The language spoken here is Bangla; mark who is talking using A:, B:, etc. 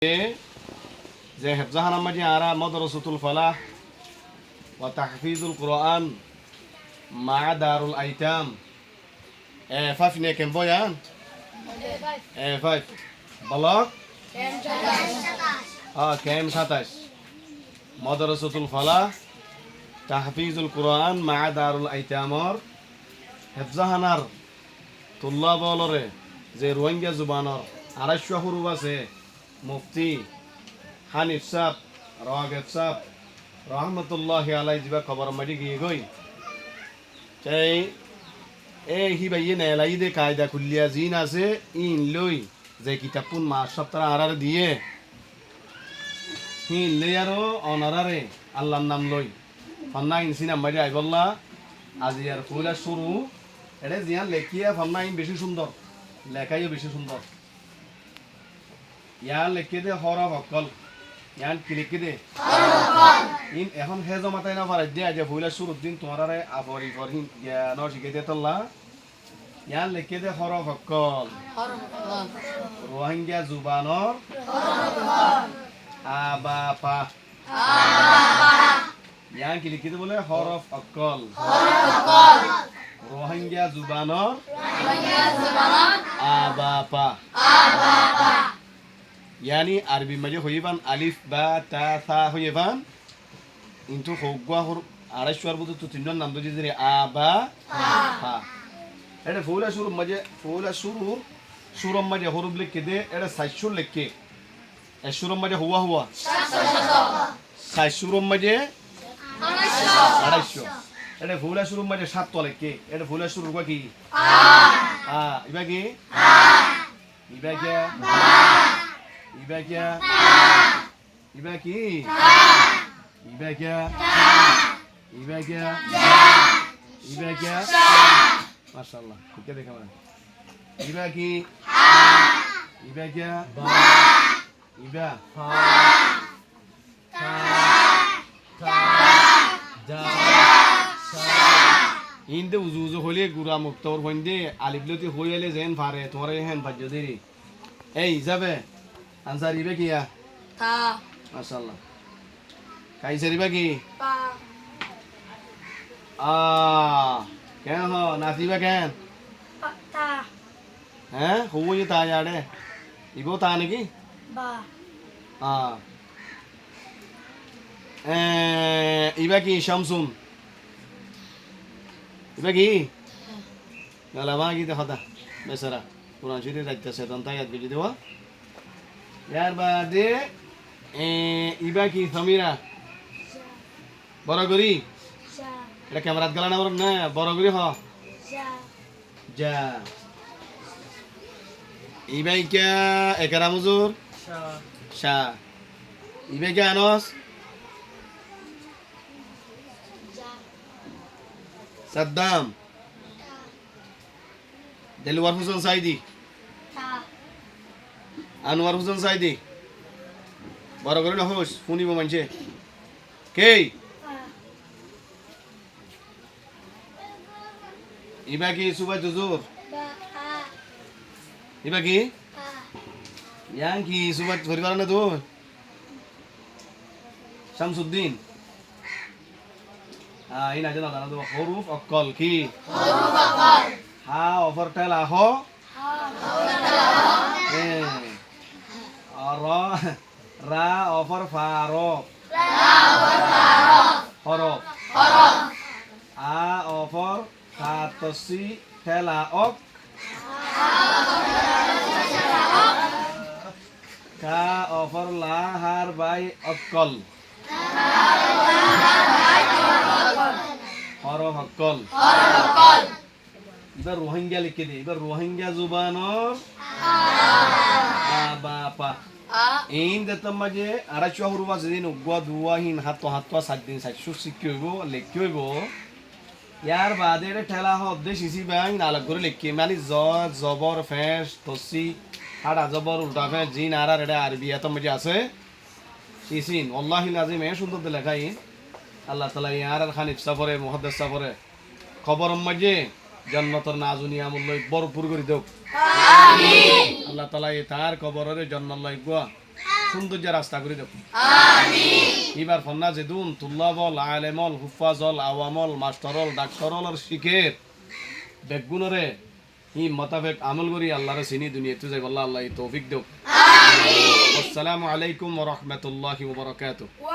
A: যে হেফজাহান মাঝে আরা মাদ্রাসাতুল ফালাহ ওয়া তাহফিজুল কোরআন মা দারুল আইতাম ফাইভ নে কেন বয়ান ফাইভ বলক কেম 27 মাদ্রাসাতুল ফালাহ তাহফিজুল কোরআন মা দারুল আইতামর হেফজাহানার তুল্লা বলরে যে রোহিঙ্গা জুবানর 250 হুরুফ আছে মুফতি হানিফ সাহ রাগেব সাহ রহমতুল্লাহ আলাই যা খবর মাটি গিয়ে গই চাই হি ভাইয়ে নেলাই দে কায়দা খুলিয়া জিন আছে ইন লই যে কিতাবপুন মাস সপ্তাহ আরার দিয়ে হি লই আরো অনারারে আল্লাহর নাম লই ফান্না ইনসি নাম্বারে আইবল্লা আজি আর ফুলা শুরু এটা জিয়ান লেখিয়া ফান্না ইন বেশি সুন্দর লেখাইও বেশি সুন্দর ইয়ান লেখে দে হরফ অকল ইয়ান কি লিখে দে ইন এখন হেজ মাথায় না পারে দে যে ফুলা শুরুর দিন তোমারে আবরি ফরহিন জ্ঞান শিখে দে তল্লা ইয়ান লেখে দে হরফ অকল রোহিঙ্গা জুবানর আবা পা ইয়ান কি লিখে দে বলে হরফ অকল রোহিঙ্গা জুবানর আবা পা यानी अरबी में होइबान अलिफ बा ता था होइबान इनटु होगवा हर आराश्वर बुदु तो तीन नाम दो जिरे आ बा हा एडे फूला शुरू मजे हरुब लिख के दे एडे साइशुर लिख के ए शुरू मजे हुआ साइशुर मजे आराश्वर एडे फूला शुरू मजे सात तो लिख के एडे फूला शुरू को की इबा की इबा क्या इबा क्या इबा की इबा क्या इबा क्या इबा क्या माशाल्लाह ठीक है देखा मैंने इबा की इबा क्या इबा इनते उजूज होले गुरा मुक्तौर होंदे आलिबलोती होयले जेन फारे तुम्हारे हेन भज्जो देरी ए जाबे आंसर इबे किया
B: था
A: माशाल्लाह काइसर इबे की
B: पा
A: क्या हो नासीबा क्या
B: था
A: हैं हुआ ये ताजा डे इबो ताने की
B: बा
A: इबे की शमसुन इबे की गलामा की देखा बेसरा कुरान शरीफ राइट से तंता याद कीजिए देवा यार बादे इबा की समीरा बरगरी এটা ক্যামেরাত গলা না বরং না বরগরি হ যা ইবাই কে একারা মুজুর শা ইবাই কে আনস সাদ্দাম দেলওয়ার হোসেন সাইদি আনোয়ার হোসেন সাইদি বড় করে না হোস শুনিব মানছে কে ইবা কি সুবা জুজুর ইবা কি ইয়াং কি সুবা পরিবার না তো শামসুদ্দিন ইনা জানা জানা তো হরুফ অকল কি হরুফ অকল হা অফর টেলা হ রা অফর ফারক হরফ আ অফর খাতসি ঠেলা অক কা অফর লাহার বাই অকল হরফ অকল এবার রোহিঙ্গা লিখে দে এবার রোহিঙ্গা জুবানর বাপা এই দেতম মাঝে আড়াইশো হুরুফ আছে দিন উগুয়া দুয়াহীন হাত সাত দিন সাতশো শিখি হইব লেখি হইব ইয়ার বাদে ঠেলা হদ্দে সিসি ব্যাং নালক করে লেখি মানে জবর ফেস তসি হাড়া জবর উল্টা ফেস জিন আর এটা আরবি এত মাঝে আছে সিসিন আল্লাহি লাজিম এ সুন্দর লেখাই আল্লাহ তাআলা ইয়ার খানিফ সাফরে মুহাদ্দিস সাফরে খবর মাঝে জান্নাতের নাজুনিয়া আমল ভরপুর করে দেও আমিন আল্লাহ তাআলা তার কবরের জান্নাত লাইগা সৌন্দর্য রাস্তা করে দেব এবার ফন্না যেদুন তুল্লাবল আলেমল হুফাজল আওয়ামল মাস্টারল ডাক্তারল আর শিখের বেগুনরে ই মোতাবেক আমল করি আল্লাহর চিনি দুনিয়াতে যাই আল্লাহ আল্লাহ তৌফিক দেব আসসালামু আলাইকুম ওয়া রাহমাতুল্লাহি ওয়া বারাকাতুহু